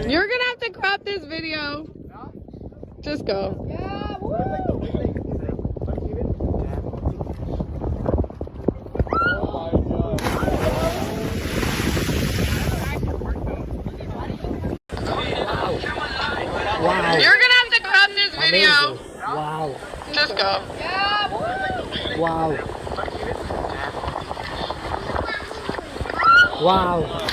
You're gonna have to crop this video. Just go. Yeah, woo! Wow. You're gonna have to crop this video. Amazing. Wow. Just go. Yeah, woo! Wow. Wow.